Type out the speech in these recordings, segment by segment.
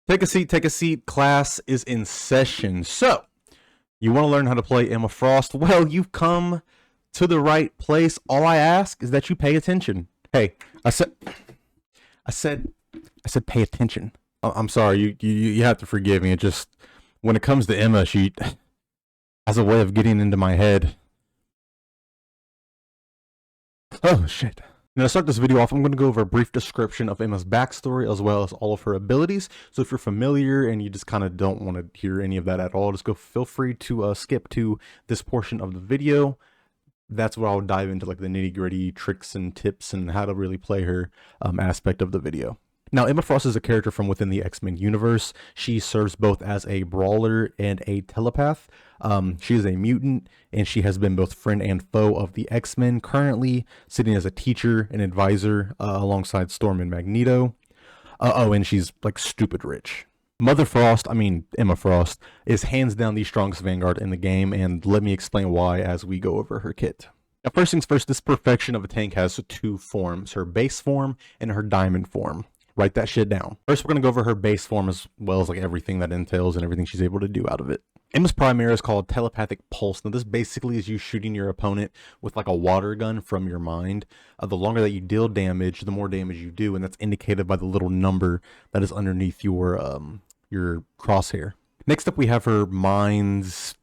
Take a seat, take a seat. Class is in session. So, you want to learn how to play Emma Frost? Well, you've come to the right place. All I ask is that you pay attention. Hey, I said, I said, I said, pay attention. I'm sorry. You have to forgive me. It just when it comes to Emma, she has a way of getting into my head. Oh shit. Now to start this video off, I'm going to go over a brief description of Emma's backstory as well as all of her abilities. So if you're familiar and you just kind of don't want to hear any of that at all, just feel free to skip to this portion of the video. That's where I'll dive into like the nitty gritty tricks and tips and how to really play her aspect of the video. Now, Emma Frost is a character from within the X-Men universe. She serves both as a brawler and a telepath. She is a mutant, and she has been both friend and foe of the X-Men, currently sitting as a teacher and advisor alongside Storm and Magneto. And she's like stupid rich. Emma Frost, is hands down the strongest Vanguard in the game, and let me explain why as we go over her kit. Now, first things first, this perfection of a tank has two forms, her base form and her diamond form. Write that shit down. First, we're going to go over her base form as well as like everything that entails and everything she's able to do out of it. Emma's primary is called Telepathic Pulse. Now, this basically is you shooting your opponent with like a water gun from your mind. The longer that you deal damage, the more damage you do, and that's indicated by the little number that is underneath your crosshair. Next up, we have her mind's...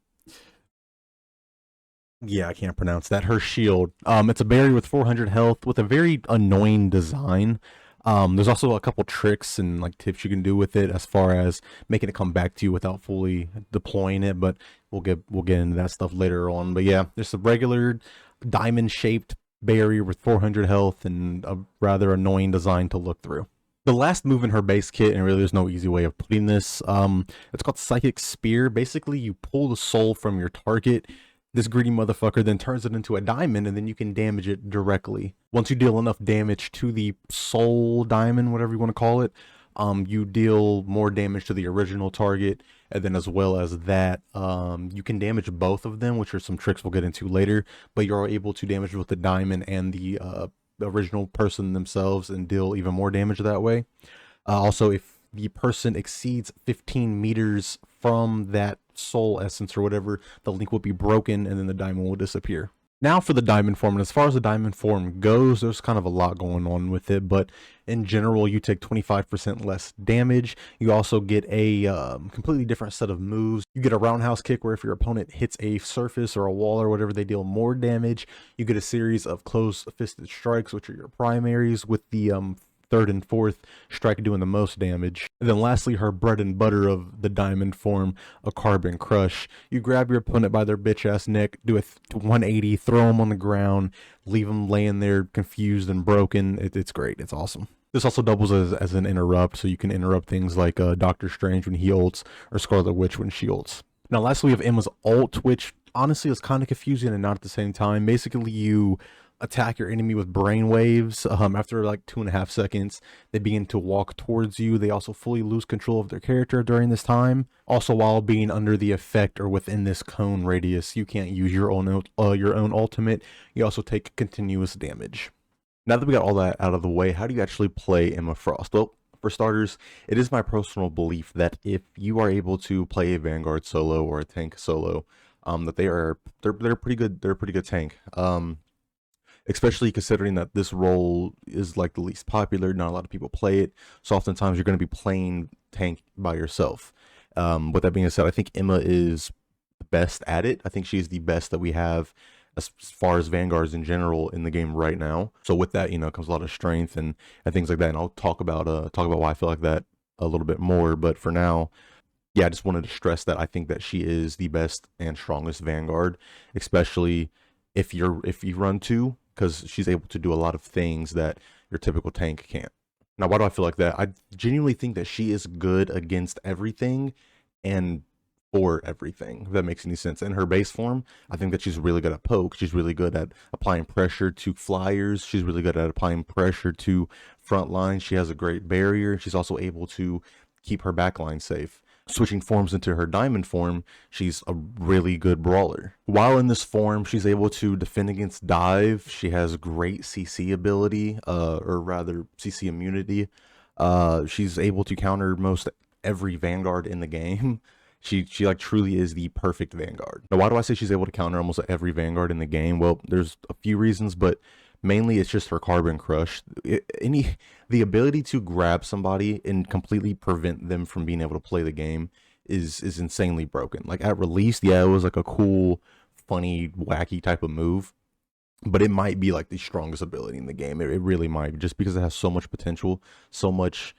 Yeah, I can't pronounce that. Her shield. It's a berry with 400 health with a very annoying design. There's also a couple tricks and like tips you can do with it as far as making it come back to you without fully deploying it, but we'll get into that stuff later on. But yeah, there's a regular diamond shaped barrier with 400 health and a rather annoying design to look through. The last move in her base kit, and really there's no easy way of putting this, it's called Psychic Spear. Basically, you pull the soul from your target. This greedy motherfucker then turns it into a diamond, and then you can damage it directly. Once you deal enough damage to the soul diamond, whatever you want to call it, you deal more damage to the original target, and then as well as that, you can damage both of them, which are some tricks we'll get into later, but you're able to damage with the diamond and the original person themselves and deal even more damage that way. Also, if the person exceeds 15 meters from that soul essence or whatever, the link will be broken and then the diamond will disappear. Now for the diamond form, and as far as the diamond form goes, there's kind of a lot going on with it, but in general, you take 25% less damage. You also get a completely different set of moves. You get a roundhouse kick where if your opponent hits a surface or a wall or whatever, they deal more damage. You get a series of close-fisted strikes, which are your primaries, with the third and fourth strike doing the most damage. And then lastly, her bread and butter of the diamond form, a carbon crush. You grab your opponent by their bitch ass neck, do a 180, throw them on the ground, leave them laying there confused and broken. It's great. It's awesome. This also doubles as an interrupt, so you can interrupt things like Doctor Strange when he ults or Scarlet Witch when she ults. Now lastly, we have Emma's ult, which honestly is kind of confusing and not at the same time. Basically, you attack your enemy with brainwaves. After like 2.5 seconds, they begin to walk towards you. They also fully lose control of their character during this time. Also, while being under the effect or within this cone radius, you can't use your own ultimate. You also take continuous damage. Now that we got all that out of the way, how do you actually play Emma Frost? Well, for starters, it is my personal belief that if you are able to play a Vanguard solo or a tank solo, that they're pretty good. They're a pretty good tank. Especially considering that this role is like the least popular, not a lot of people play it, so oftentimes you're going to be playing tank by yourself. With that being said, I think Emma is the best at it. I think she's the best that we have as far as Vanguards in general in the game right now. So with that, comes a lot of strength and things like that, and I'll talk about why I feel like that a little bit more. But for now, yeah, I just wanted to stress that I think that she is the best and strongest Vanguard, especially if you run two, because she's able to do a lot of things that your typical tank can't. Now, why do I feel like that? I genuinely think that she is good against everything and for everything, if that makes any sense. In her base form, I think that she's really good at poke. She's really good at applying pressure to flyers. She's really good at applying pressure to front lines. She has a great barrier. She's also able to keep her backline safe. Switching forms into her diamond form, she's a really good brawler. While in this form, she's able to defend against dive. She has great CC ability, or rather CC immunity. She's able to counter most every Vanguard in the game. She like truly is the perfect Vanguard. Now, why do I say she's able to counter almost every Vanguard in the game? Well, there's a few reasons, but mainly it's just her Carbon Crush. The ability to grab somebody and completely prevent them from being able to play the game is insanely broken. Like at release, yeah, it was like a cool, funny, wacky type of move, but it might be like the strongest ability in the game. It really might, just because it has so much potential, so much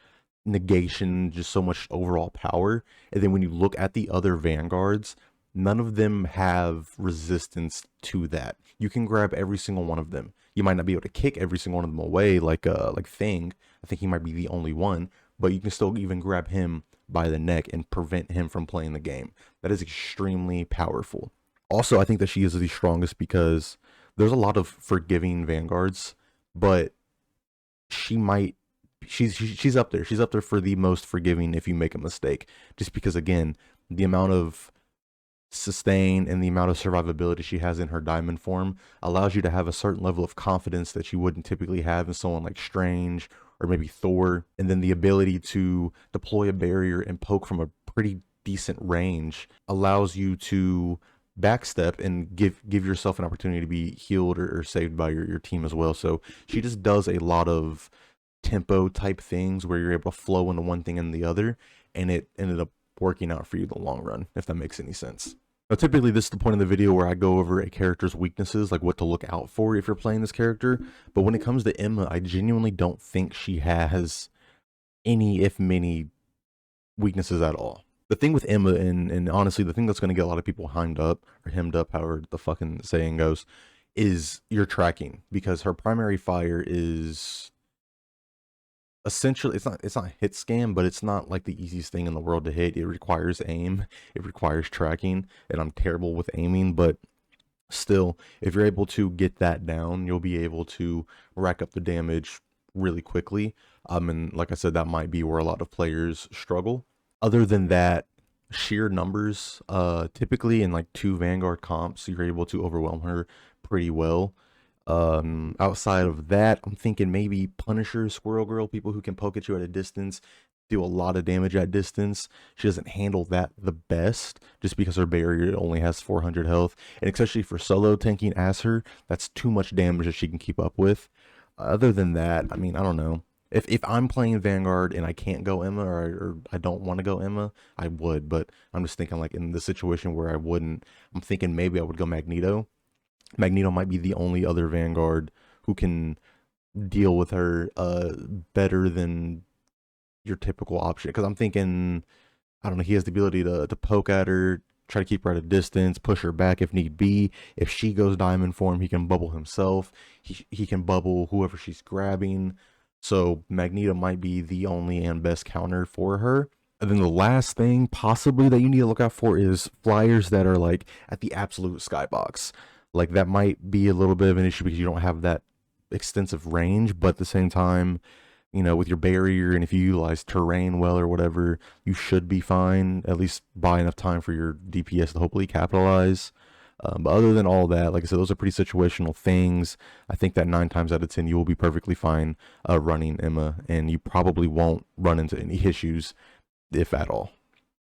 negation, just so much overall power. And then when you look at the other Vanguards, none of them have resistance to that. You can grab every single one of them. You might not be able to kick every single one of them away, like Thing. I think he might be the only one, but you can still even grab him by the neck and prevent him from playing the game. That is extremely powerful. Also, I think that she is the strongest because there's a lot of forgiving Vanguards, but she might she's up there. She's up there for the most forgiving if you make a mistake. Just because again, the amount of sustain and the amount of survivability she has in her diamond form allows you to have a certain level of confidence that you wouldn't typically have in someone like Strange or maybe Thor. And then the ability to deploy a barrier and poke from a pretty decent range allows you to backstep and give yourself an opportunity to be healed or saved by your team as well. So she just does a lot of tempo type things where you're able to flow into one thing and the other, and it ended up working out for you in the long run, if that makes any sense. Now, typically this is the point in the video where I go over a character's weaknesses, like what to look out for if you're playing this character. But when it comes to Emma, I genuinely don't think she has any, if many, weaknesses at all. The thing with Emma, and honestly, the thing that's going to get a lot of people hemmed up, however the fucking saying goes, is your tracking. Because her primary fire is essentially, it's not hit scam, but it's not like the easiest thing in the world to hit. It requires aim, it requires tracking, and I'm terrible with aiming, but still, if you're able to get that down, you'll be able to rack up the damage really quickly. And like I said, that might be where a lot of players struggle. Other than that, sheer numbers, typically in like 2 Vanguard comps, you're able to overwhelm her pretty well. Outside of that, I'm thinking maybe Punisher, Squirrel Girl, people who can poke at you at a distance, do a lot of damage at distance. She doesn't handle that the best just because her barrier only has 400 health, and especially for solo tanking as her, that's too much damage that she can keep up with. Other than that, I mean, I don't know. If I'm playing Vanguard and I can't go Emma, or I don't want to go Emma, I would, but I'm just thinking like in the situation where I wouldn't, I'm thinking maybe I would go Magneto. Magneto might be the only other Vanguard who can deal with her better than your typical option. Because I'm thinking, I don't know, he has the ability to poke at her, try to keep her at a distance, push her back if need be. If she goes diamond form, he can bubble himself. He can bubble whoever she's grabbing. So Magneto might be the only and best counter for her. And then the last thing possibly that you need to look out for is flyers that are like at the absolute skybox. Like that might be a little bit of an issue because you don't have that extensive range, but at the same time, you know, with your barrier and if you utilize terrain well or whatever, you should be fine, at least buy enough time for your DPS to hopefully capitalize. But other than all that, like I said, those are pretty situational things. I think that 9 times out of 10, you will be perfectly fine running Emma, and you probably won't run into any issues, if at all.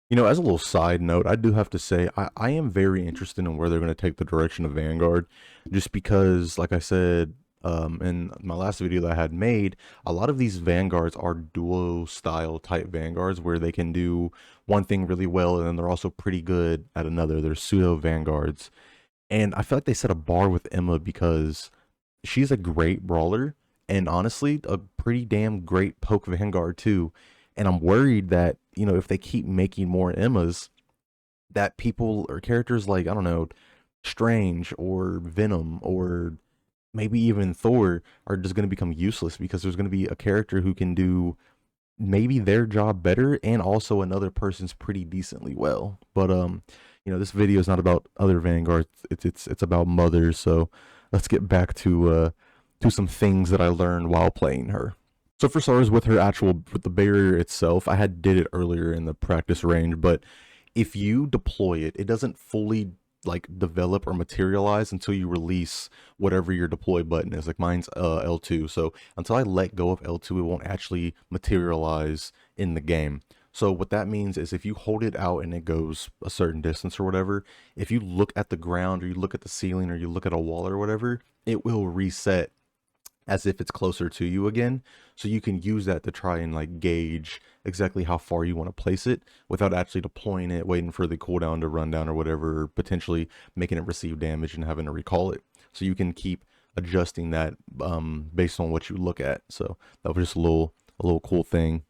You know, as a little side note, I do have to say, I am very interested in where they're going to take the direction of Vanguard, just because, like I said, in my last video that I had made, a lot of these Vanguards are duo style type Vanguards where they can do one thing really well and then they're also pretty good at another. They're pseudo Vanguards. And I feel like they set a bar with Emma because she's a great brawler and honestly a pretty damn great poke Vanguard too. And I'm worried that, you know, if they keep making more Emmas, that people or characters like, I don't know, Strange or Venom or maybe even Thor are just going to become useless because there's going to be a character who can do maybe their job better and also another person's pretty decently well. But you know, this video is not about other Vanguards. It's about mothers. So let's get back to some things that I learned while playing her. So for starters, with the barrier itself, I did it earlier in the practice range, but if you deploy it, it doesn't fully like develop or materialize until you release whatever your deploy button is. Like mine's L2, so until I let go of L2, it won't actually materialize in the game. So what that means is if you hold it out and it goes a certain distance or whatever, if you look at the ground or you look at the ceiling or you look at a wall or whatever, it will reset as if it's closer to you again. So you can use that to try and like gauge exactly how far you want to place it without actually deploying it, waiting for the cooldown to run down or whatever, or potentially making it receive damage and having to recall it. So you can keep adjusting that based on what you look at. So that was just a little cool thing.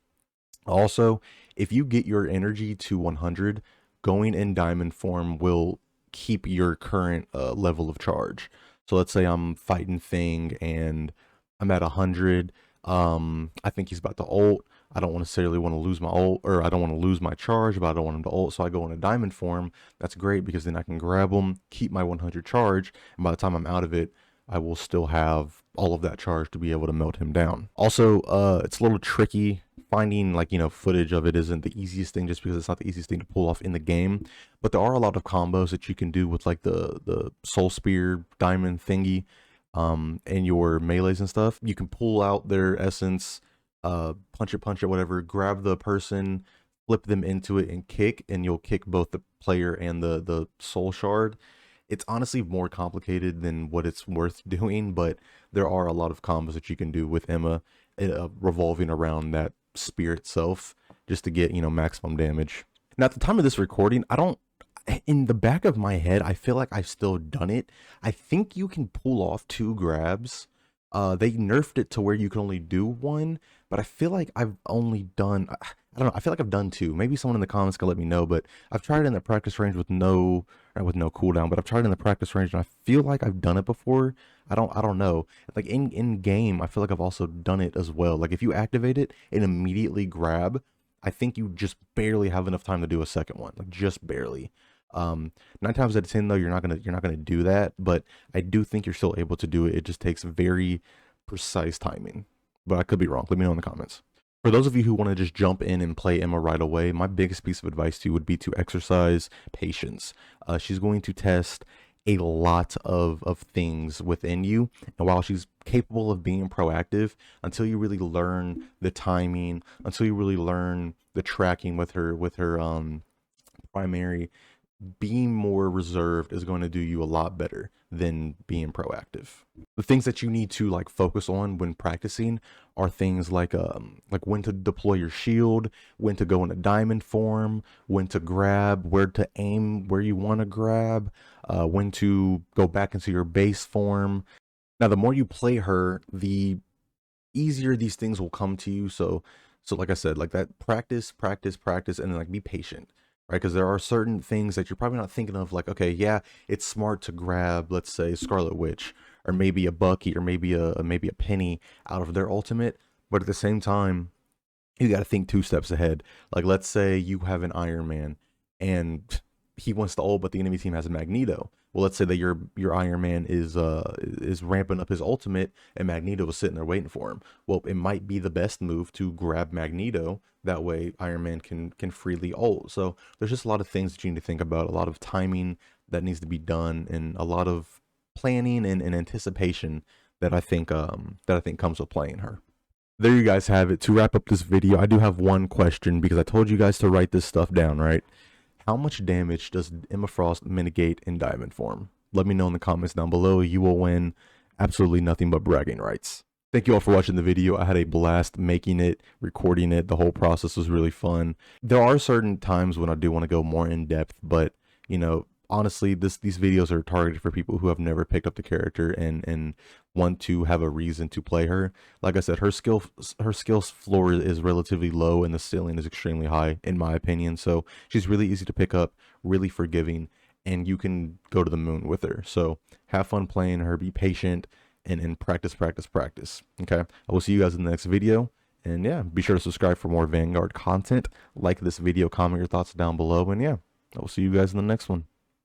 Also, if you get your energy to 100, going in diamond form will keep your current level of charge. So let's say I'm fighting Thing and I'm at 100. I think he's about to ult. I don't necessarily want to lose my ult, or I don't want to lose my charge, but I don't want him to ult. So I go in a diamond form. That's great because then I can grab him, keep my 100 charge, and by the time I'm out of it, I will still have all of that charge to be able to melt him down. Also, it's a little tricky. Finding like, footage of it isn't the easiest thing just because it's not the easiest thing to pull off in the game. But there are a lot of combos that you can do with like the soul spear diamond thingy and your melees and stuff. You can pull out their essence, punch it, whatever, grab the person, flip them into it and kick, and you'll kick both the player and the soul shard. It's honestly more complicated than what it's worth doing, but there are a lot of combos that you can do with Emma revolving around that spear itself just to get, maximum damage. Now, at the time of this recording, in the back of my head, I feel like I've still done it. I think you can pull off 2 grabs. They nerfed it to where you can only do 1, but I feel like I've only done, I don't know, I feel like I've done 2. Maybe someone in the comments can let me know, but I've tried it in the practice range with no cooldown, but I've tried it in the practice range and I feel like I've done it before. I don't know. Like in game, I feel like I've also done it as well. Like if you activate it and immediately grab, I think you just barely have enough time to do a second one, like just barely. 9 times out of 10 though, you're not gonna do that, but I do think you're still able to do it. It just takes very precise timing, but I could be wrong. Let me know in the comments. For those of you who want to just jump in and play Emma right away, my biggest piece of advice to you would be to exercise patience. She's going to test a lot of things within you, and while she's capable of being proactive, until you really learn the timing, until you really learn the tracking with her primary, being more reserved is going to do you a lot better than being proactive. The things that you need to like focus on when practicing are things like when to deploy your shield, when to go in a diamond form, when to grab, where to aim where you want to grab, when to go back into your base form. Now, the more you play her, the easier these things will come to you. So like I said, like that practice, and then like be patient. Right, because there are certain things that you're probably not thinking of, like, okay, yeah, it's smart to grab, let's say, Scarlet Witch, or maybe a Bucky, or maybe a Penny out of their ultimate, but at the same time, you got to think 2 steps ahead. Like, let's say you have an Iron Man, and he wants to ult, but the enemy team has a Magneto. Well, let's say that your Iron Man is ramping up his ultimate, and Magneto is sitting there waiting for him. Well, it might be the best move to grab Magneto. That way, Iron Man can freely ult. So there's just a lot of things that you need to think about, a lot of timing that needs to be done, and a lot of planning and anticipation that I think comes with playing her. There you guys have it. To wrap up this video, I do have one question because I told you guys to write this stuff down, right? How much damage does Emma Frost mitigate in diamond form? Let me know in the comments down below. You will win absolutely nothing but bragging rights. Thank you all for watching the video. I had a blast making it, recording it. The whole process was really fun. There are certain times when I do want to go more in depth, but honestly, these videos are targeted for people who have never picked up the character and want to have a reason to play her. Like I said, her skills floor is relatively low and the ceiling is extremely high, in my opinion. So she's really easy to pick up, really forgiving, and you can go to the moon with her. So have fun playing her, be patient, and practice. Okay, I will see you guys in the next video. And yeah, be sure to subscribe for more Vanguard content. Like this video, comment your thoughts down below, and yeah, I will see you guys in the next one.